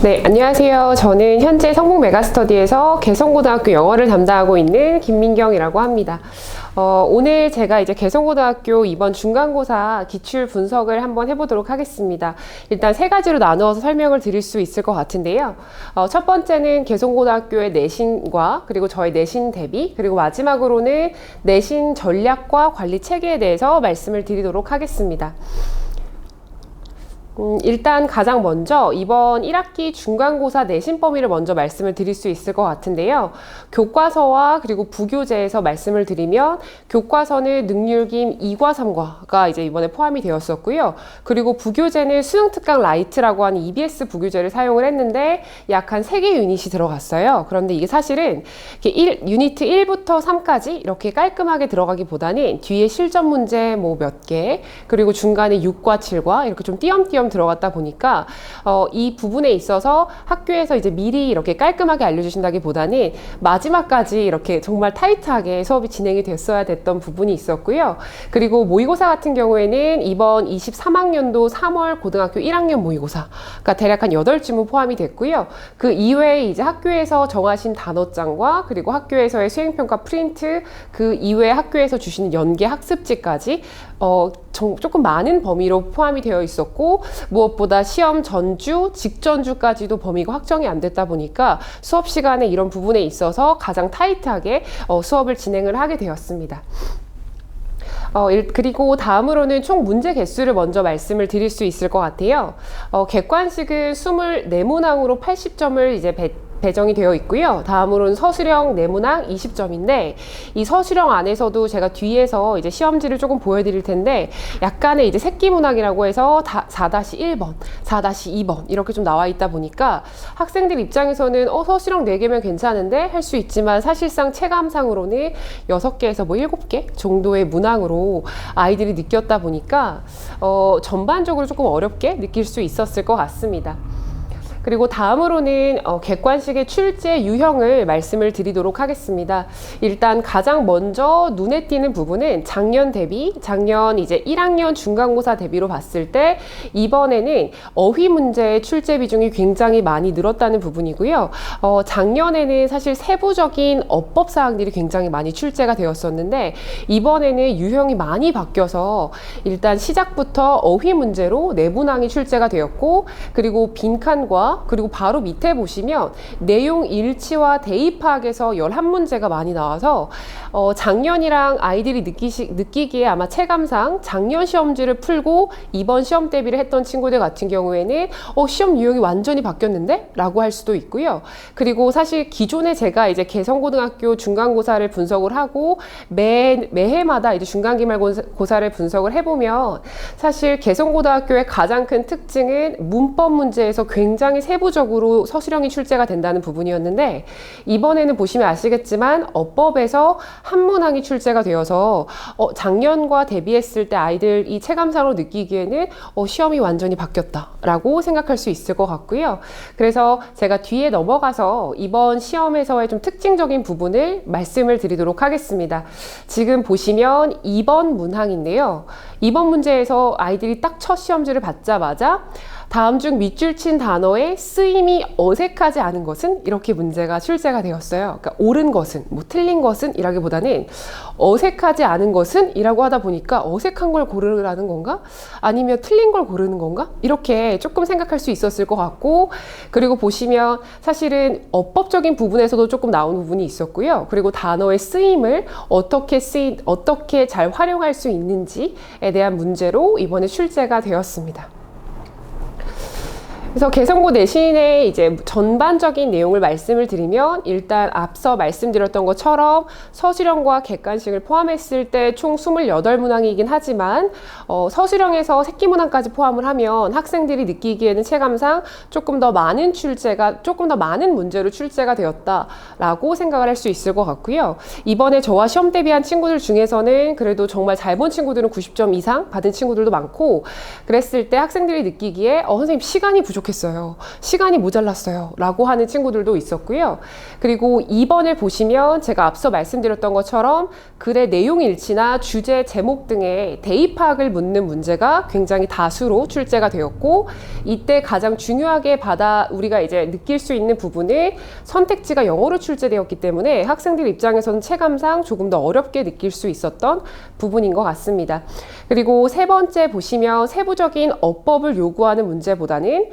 네, 안녕하세요. 저는 현재 성북 메가스터디에서 개성고등학교 영어를 담당하고 있는 김민경이라고 합니다. 오늘 제가 이제 개성고등학교 이번 중간고사 기출 분석을 한번 해보도록 하겠습니다. 일단 세 가지로 나누어서 설명을 드릴 수 있을 것 같은데요. 첫 번째는 개성고등학교의 내신과 그리고 저의 내신 대비, 그리고 마지막으로는 내신 전략과 관리 체계에 대해서 말씀을 드리도록 하겠습니다. 일단 가장 먼저 이번 1학기 중간고사 내신 범위를 먼저 말씀을 드릴 수 있을 것 같은데요. 교과서와 그리고 부교재에서 말씀을 드리면 교과서는 능률김 2과 3과가 이제 이번에 포함이 되었었고요. 그리고 부교재는 수능특강 라이트라고 하는 EBS 부교재를 사용을 했는데 약 한 3개 유닛이 들어갔어요. 그런데 이게 사실은 유니트 1부터 3까지 이렇게 깔끔하게 들어가기보다는 뒤에 실전 문제 뭐 몇 개, 그리고 중간에 6과 7과 이렇게 좀 띄엄띄엄 들어갔다 보니까 이 부분에 있어서 학교에서 이제 미리 이렇게 깔끔하게 알려주신다기보다는 마지막까지 이렇게 정말 타이트하게 수업이 진행이 됐어야 됐던 부분이 있었고요. 그리고 모의고사 같은 경우에는 이번 23학년도 3월 고등학교 1학년 모의고사가 대략 한 8주문 포함이 됐고요. 그 이외에 이제 학교에서 정하신 단어장과 그리고 학교에서의 수행평가 프린트, 그 이외에 학교에서 주시는 연계 학습지까지 조금 많은 범위로 포함이 되어 있었고, 무엇보다 시험 전주, 직전주까지도 범위가 확정이 안 됐다 보니까 수업 시간에 이런 부분에 있어서 가장 타이트하게 수업을 진행을 하게 되었습니다. 그리고 다음으로는 총 문제 개수를 먼저 말씀을 드릴 수 있을 것 같아요. 객관식은 24문항으로 80점을 이제 배정이 되어 있고요. 다음으로는 서술형 네문항 20점인데 이 서술형 안에서도 제가 뒤에서 이제 시험지를 조금 보여드릴 텐데 약간의 이제 새끼문항이라고 해서 4-1번, 4-2번 이렇게 좀 나와 있다 보니까 학생들 입장에서는 서술형 4개면 괜찮은데 할 수 있지만 사실상 체감상으로는 6개에서 뭐 7개 정도의 문항으로 아이들이 느꼈다 보니까 전반적으로 조금 어렵게 느낄 수 있었을 것 같습니다. 그리고 다음으로는 객관식의 출제 유형을 말씀을 드리도록 하겠습니다. 일단 가장 먼저 눈에 띄는 부분은 작년 이제 1학년 중간고사 대비로 봤을 때 이번에는 어휘 문제의 출제 비중이 굉장히 많이 늘었다는 부분이고요. 작년에는 사실 세부적인 어법 사항들이 굉장히 많이 출제가 되었었는데 이번에는 유형이 많이 바뀌어서 일단 시작부터 어휘 문제로 내문항이 출제가 되었고, 그리고 빈칸과 그리고 바로 밑에 보시면 내용 일치와 대입 파악에서 11문제가 많이 나와서 작년이랑 아이들이 느끼기에 아마 체감상 작년 시험지를 풀고 이번 시험 대비를 했던 친구들 같은 경우에는 시험 유형이 완전히 바뀌었는데? 라고 할 수도 있고요. 그리고 사실 기존에 제가 이제 개성고등학교 중간고사를 분석을 하고 매해마다 이제 중간기말고사를 분석을 해보면 사실 개성고등학교의 가장 큰 특징은 문법 문제에서 굉장히 세부적으로 서술형이 출제가 된다는 부분이었는데 이번에는 보시면 아시겠지만 어법에서 한 문항이 출제가 되어서 작년과 대비했을 때 아이들이 체감상으로 느끼기에는 시험이 완전히 바뀌었다라고 생각할 수 있을 것 같고요. 그래서 제가 뒤에 넘어가서 이번 시험에서의 좀 특징적인 부분을 말씀을 드리도록 하겠습니다. 지금 보시면 2번 문항인데요. 2번 문제에서 아이들이 딱 첫 시험지를 받자마자 다음 중 밑줄 친 단어의 쓰임이 어색하지 않은 것은? 이렇게 문제가 출제가 되었어요. 그러니까 옳은 것은, 뭐 틀린 것은? 이라기보다는 어색하지 않은 것은? 이라고 하다 보니까 어색한 걸 고르라는 건가? 아니면 틀린 걸 고르는 건가? 이렇게 조금 생각할 수 있었을 것 같고, 그리고 보시면 사실은 어법적인 부분에서도 조금 나온 부분이 있었고요. 그리고 단어의 쓰임을 어떻게 잘 활용할 수 있는지에 대한 문제로 이번에 출제가 되었습니다. 그래서 개성고 내신의 이제 전반적인 내용을 말씀을 드리면 일단 앞서 말씀드렸던 것처럼 서술형과 객관식을 포함했을 때 총 28문항이긴 하지만 서술형에서 새끼문항까지 포함을 하면 학생들이 느끼기에는 체감상 조금 더 많은 문제로 출제가 되었다라고 생각을 할 수 있을 것 같고요. 이번에 저와 시험 대비한 친구들 중에서는 그래도 정말 잘 본 친구들은 90점 이상 받은 친구들도 많고, 그랬을 때 학생들이 느끼기에 선생님 시간이 부족해요. 부족했어요. 시간이 모자랐어요. 라고 하는 친구들도 있었고요. 그리고 2번을 보시면 제가 앞서 말씀드렸던 것처럼 글의 내용 일치나 주제, 제목 등의 대의 파악을 묻는 문제가 굉장히 다수로 출제가 되었고, 이때 가장 중요하게 우리가 이제 느낄 수 있는 부분은 선택지가 영어로 출제되었기 때문에 학생들 입장에서는 체감상 조금 더 어렵게 느낄 수 있었던 부분인 것 같습니다. 그리고 세 번째 보시면 세부적인 어법을 요구하는 문제보다는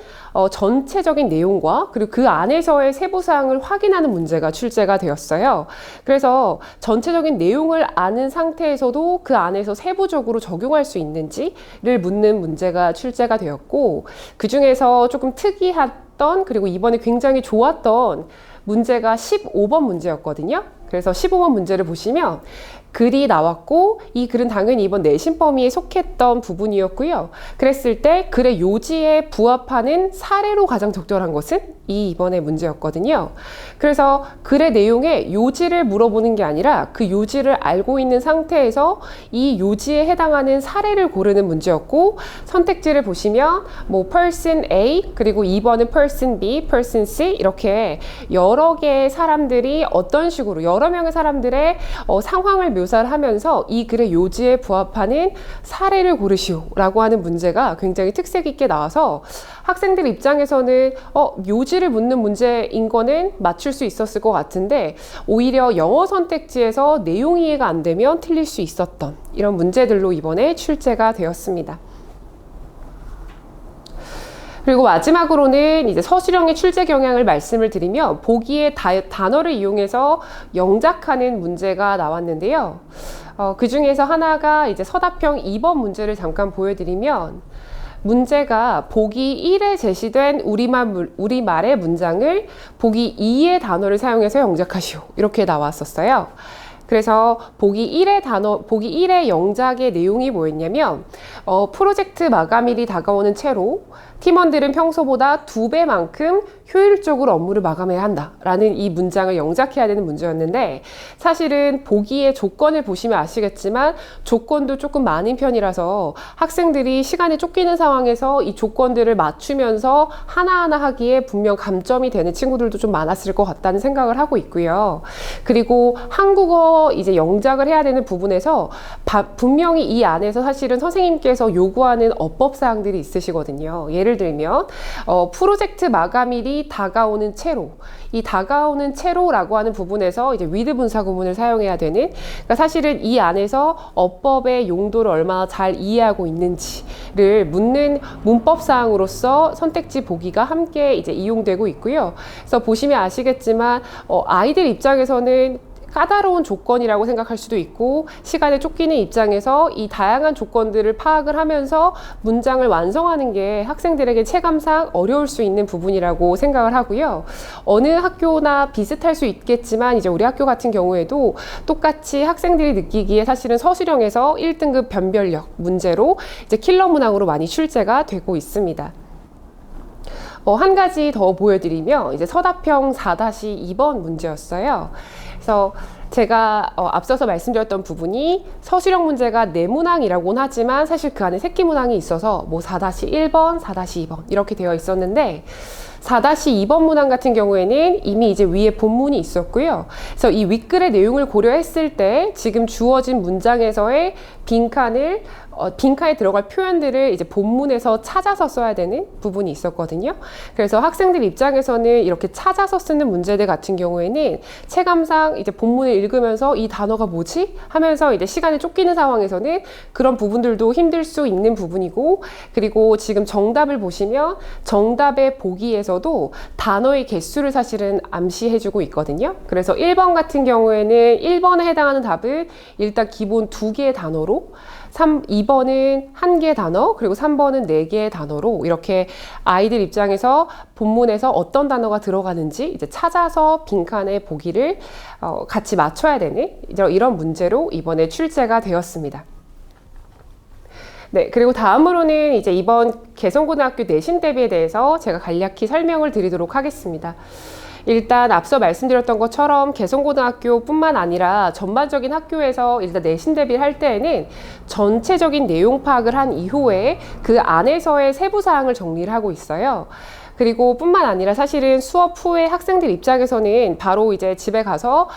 전체적인 내용과 그리고 그 안에서의 세부사항을 확인하는 문제가 출제가 되었어요. 그래서 전체적인 내용을 아는 상태에서도 그 안에서 세부적으로 적용할 수 있는지를 묻는 문제가 출제가 되었고, 그 중에서 조금 특이했던 그리고 이번에 굉장히 좋았던 문제가 15번 문제였거든요. 그래서 15번 문제를 보시면 글이 나왔고, 이 글은 당연히 이번 내신 범위에 속했던 부분이었고요. 그랬을 때 글의 요지에 부합하는 사례로 가장 적절한 것은 이번의 문제였거든요. 그래서 글의 내용에 요지를 물어보는 게 아니라 그 요지를 알고 있는 상태에서 이 요지에 해당하는 사례를 고르는 문제였고, 선택지를 보시면 뭐 person A, 그리고 2번은 person B, person C, 이렇게 여러 개의 사람들이 어떤 식으로 여러 명의 사람들의 상황을 묘사를 하면서 이 글의 요지에 부합하는 사례를 고르시오 라고 하는 문제가 굉장히 특색 있게 나와서 학생들 입장에서는 요지를 묻는 문제인 거는 맞출 수 있었을 것 같은데, 오히려 영어 선택지에서 내용 이해가 안 되면 틀릴 수 있었던 이런 문제들로 이번에 출제가 되었습니다. 그리고 마지막으로는 이제 서술형의 출제 경향을 말씀을 드리면, 보기의 단어를 이용해서 영작하는 문제가 나왔는데요. 그 중에서 하나가 이제 서답형 2번 문제를 잠깐 보여드리면, 문제가 보기 1에 제시된 우리말의 문장을 보기 2의 단어를 사용해서 영작하시오, 이렇게 나왔었어요. 그래서 보기 1의 영작의 내용이 뭐였냐면, 프로젝트 마감일이 다가오는 채로 팀원들은 평소보다 2배만큼 효율적으로 업무를 마감해야 한다라는 이 문장을 영작해야 되는 문제였는데, 사실은 보기의 조건을 보시면 아시겠지만 조건도 조금 많은 편이라서 학생들이 시간에 쫓기는 상황에서 이 조건들을 맞추면서 하나하나 하기에 분명 감점이 되는 친구들도 좀 많았을 것 같다는 생각을 하고 있고요. 그리고 한국어 이제 영작을 해야 되는 부분에서 분명히 이 안에서 사실은 선생님께서 요구하는 어법 사항들이 있으시거든요. 예를 들면 프로젝트 마감일이 다가오는 채로, 이 다가오는 채로라고 하는 부분에서 이제 with 분사 구문을 사용해야 되는, 그러니까 사실은 이 안에서 어법의 용도를 얼마나 잘 이해하고 있는지를 묻는 문법 사항으로서 선택지 보기가 함께 이제 이용되고 있고요. 그래서 보시면 아시겠지만 아이들 입장에서는 까다로운 조건이라고 생각할 수도 있고, 시간에 쫓기는 입장에서 이 다양한 조건들을 파악을 하면서 문장을 완성하는 게 학생들에게 체감상 어려울 수 있는 부분이라고 생각을 하고요. 어느 학교나 비슷할 수 있겠지만 이제 우리 학교 같은 경우에도 똑같이 학생들이 느끼기에 사실은 서술형에서 1등급 변별력 문제로 이제 킬러 문항으로 많이 출제가 되고 있습니다. 한 가지 더 보여드리면 이제 서답형 4-2번 문제였어요. 그래서 제가 앞서서 말씀드렸던 부분이 서술형 문제가 네문항이라고는 하지만 사실 그 안에 새끼 문항이 있어서 뭐 4-1번, 4-2번 이렇게 되어 있었는데, 4-2번 문항 같은 경우에는 이미 이제 위에 본문이 있었고요. 그래서 이 윗글의 내용을 고려했을 때 지금 주어진 문장에서의 빈칸에 들어갈 표현들을 이제 본문에서 찾아서 써야 되는 부분이 있었거든요. 그래서 학생들 입장에서는 이렇게 찾아서 쓰는 문제들 같은 경우에는 체감상 이제 본문을 읽으면서 이 단어가 뭐지? 하면서 이제 시간에 쫓기는 상황에서는 그런 부분들도 힘들 수 있는 부분이고, 그리고 지금 정답을 보시면 정답의 보기에서도 단어의 개수를 사실은 암시해주고 있거든요. 그래서 1번 같은 경우에는 1번에 해당하는 답은 일단 기본 2개의 단어로, 2번은 1개의 단어, 그리고 3번은 4개의 단어로 이렇게 아이들 입장에서 본문에서 어떤 단어가 들어가는지 이제 찾아서 빈칸에 보기를 같이 맞춰야 되는 이런 문제로 이번에 출제가 되었습니다. 네, 그리고 다음으로는 이제 이번 개성고등학교 내신 대비에 대해서 제가 간략히 설명을 드리도록 하겠습니다. 일단 앞서 말씀드렸던 것처럼 개성고등학교뿐만 아니라 전반적인 학교에서 일단 내신 대비를 할 때에는 전체적인 내용 파악을 한 이후에 그 안에서의 세부 사항을 정리를 하고 있어요. 그리고 뿐만 아니라 사실은 수업 후에 학생들 입장에서는 바로 이제 집에 가서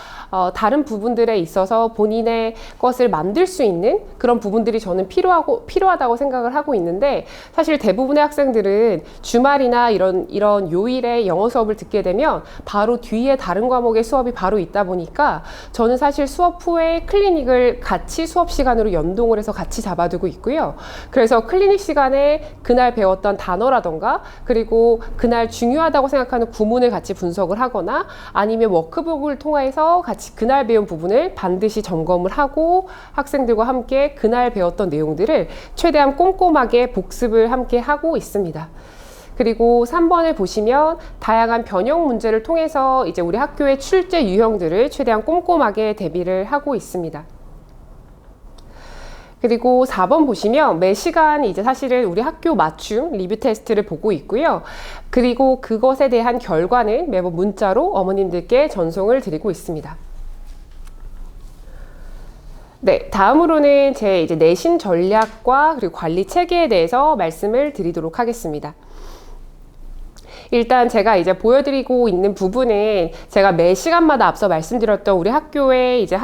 다른 부분들에 있어서 본인의 것을 만들 수 있는 그런 부분들이 저는 필요하다고 생각을 하고 있는데, 사실 대부분의 학생들은 주말이나 이런 요일에 영어 수업을 듣게 되면 바로 뒤에 다른 과목의 수업이 바로 있다 보니까 저는 사실 수업 후에 클리닉을 같이 수업 시간으로 연동을 해서 같이 잡아두고 있고요. 그래서 클리닉 시간에 그날 배웠던 단어라던가, 그리고 그날 중요하다고 생각하는 구문을 같이 분석을 하거나, 아니면 워크북을 통해서 같이 그날 배운 부분을 반드시 점검을 하고 학생들과 함께 그날 배웠던 내용들을 최대한 꼼꼼하게 복습을 함께 하고 있습니다. 그리고 3번을 보시면 다양한 변형 문제를 통해서 이제 우리 학교의 출제 유형들을 최대한 꼼꼼하게 대비를 하고 있습니다. 그리고 4번 보시면 매 시간 이제 사실은 우리 학교 맞춤 리뷰 테스트를 보고 있고요. 그리고 그것에 대한 결과는 매번 문자로 어머님들께 전송을 드리고 있습니다. 네, 다음으로는 제 이제 내신 전략과 그리고 관리 체계에 대해서 말씀을 드리도록 하겠습니다. 일단 제가 이제 보여드리고 있는 부분은 제가 매 시간마다 앞서 말씀드렸던 우리 학교의 이제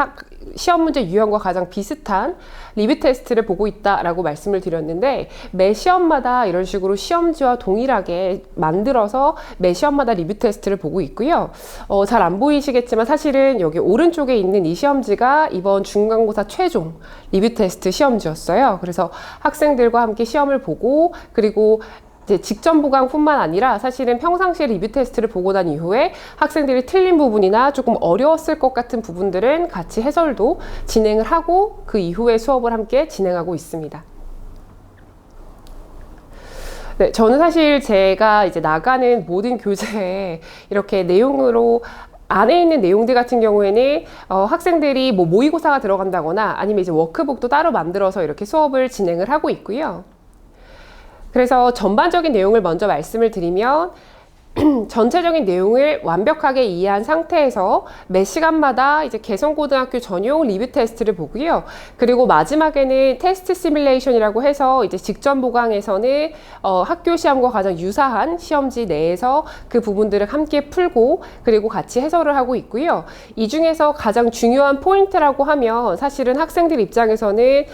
시험 문제 유형과 가장 비슷한 리뷰 테스트를 보고 있다라고 말씀을 드렸는데, 매 시험마다 이런 식으로 시험지와 동일하게 만들어서 매 시험마다 리뷰 테스트를 보고 있고요. 잘 안 보이시겠지만 사실은 여기 오른쪽에 있는 이 시험지가 이번 중간고사 최종 리뷰 테스트 시험지였어요. 그래서 학생들과 함께 시험을 보고, 그리고 이제 직전 보강뿐만 아니라 사실은 평상시에 리뷰 테스트를 보고 난 이후에 학생들이 틀린 부분이나 조금 어려웠을 것 같은 부분들은 같이 해설도 진행을 하고 그 이후에 수업을 함께 진행하고 있습니다. 네, 저는 사실 제가 이제 나가는 모든 교재에 이렇게 내용으로 안에 있는 내용들 같은 경우에는 학생들이 뭐 모의고사가 들어간다거나 아니면 이제 워크북도 따로 만들어서 이렇게 수업을 진행을 하고 있고요. 그래서 전반적인 내용을 먼저 말씀을 드리면, 전체적인 내용을 완벽하게 이해한 상태에서 매 시간마다 이제 개성고등학교 전용 리뷰 테스트를 보고요. 그리고 마지막에는 테스트 시뮬레이션이라고 해서 이제 직전 보강에서는 학교 시험과 가장 유사한 시험지 내에서 그 부분들을 함께 풀고 그리고 같이 해설을 하고 있고요. 이 중에서 가장 중요한 포인트라고 하면 사실은 학생들 입장에서는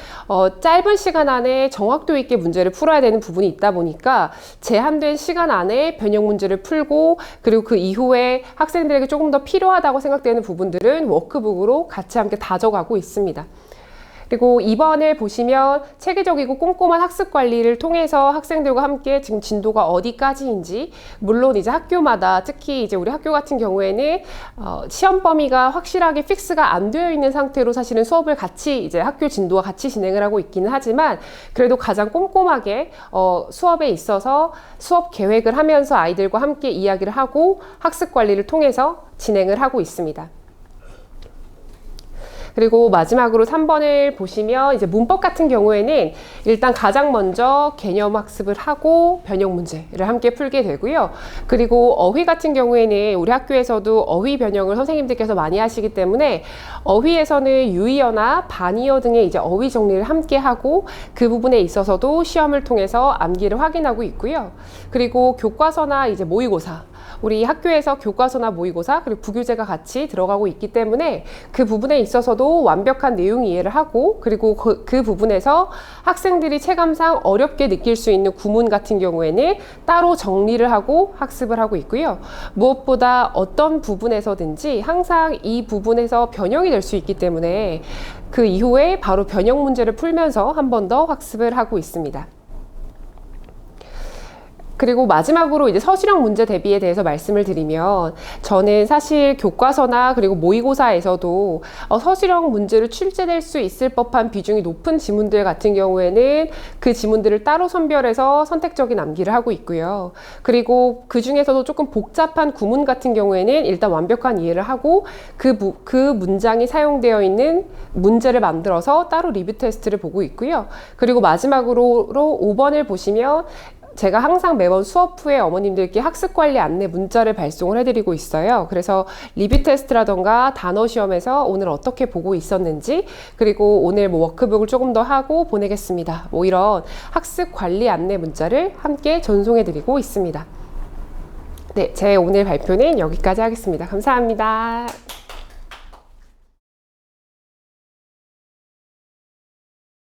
짧은 시간 안에 정확도 있게 문제를 풀어야 되는 부분이 있다 보니까 제한된 시간 안에 변형 문제를 풀고, 그리고 그 이후에 학생들에게 조금 더 필요하다고 생각되는 부분들은 워크북으로 같이 함께 다져가고 있습니다. 그리고 2번을 보시면 체계적이고 꼼꼼한 학습 관리를 통해서 학생들과 함께 지금 진도가 어디까지인지, 물론 이제 학교마다 특히 이제 우리 학교 같은 경우에는 시험 범위가 확실하게 픽스가 안 되어 있는 상태로 사실은 수업을 같이 이제 학교 진도와 같이 진행을 하고 있기는 하지만, 그래도 가장 꼼꼼하게 수업에 있어서 수업 계획을 하면서 아이들과 함께 이야기를 하고 학습 관리를 통해서 진행을 하고 있습니다. 그리고 마지막으로 3번을 보시면 이제 문법 같은 경우에는 일단 가장 먼저 개념 학습을 하고 변형 문제를 함께 풀게 되고요. 그리고 어휘 같은 경우에는 우리 학교에서도 어휘 변형을 선생님들께서 많이 하시기 때문에 어휘에서는 유의어나 반의어 등의 이제 어휘 정리를 함께 하고, 그 부분에 있어서도 시험을 통해서 암기를 확인하고 있고요. 그리고 교과서나 이제 모의고사, 우리 학교에서 교과서나 모의고사 그리고 부교재가 같이 들어가고 있기 때문에 그 부분에 있어서도 완벽한 내용 이해를 하고, 그리고 그 부분에서 학생들이 체감상 어렵게 느낄 수 있는 구문 같은 경우에는 따로 정리를 하고 학습을 하고 있고요. 무엇보다 어떤 부분에서든지 항상 이 부분에서 변형이 될 수 있기 때문에 그 이후에 바로 변형 문제를 풀면서 한 번 더 학습을 하고 있습니다. 그리고 마지막으로 이제 서술형 문제 대비에 대해서 말씀을 드리면, 저는 사실 교과서나 그리고 모의고사에서도 서술형 문제로 출제될 수 있을 법한 비중이 높은 지문들 같은 경우에는 그 지문들을 따로 선별해서 선택적인 암기를 하고 있고요. 그리고 그 중에서도 조금 복잡한 구문 같은 경우에는 일단 완벽한 이해를 하고 그 문장이 사용되어 있는 문제를 만들어서 따로 리뷰 테스트를 보고 있고요. 그리고 마지막으로 5번을 보시면 제가 항상 매번 수업 후에 어머님들께 학습관리 안내 문자를 발송을 해드리고 있어요. 그래서 리뷰 테스트라던가 단어 시험에서 오늘 어떻게 보고 있었는지, 그리고 오늘 뭐 워크북을 조금 더 하고 보내겠습니다, 뭐 이런 학습관리 안내 문자를 함께 전송해드리고 있습니다. 네, 제 오늘 발표는 여기까지 하겠습니다. 감사합니다.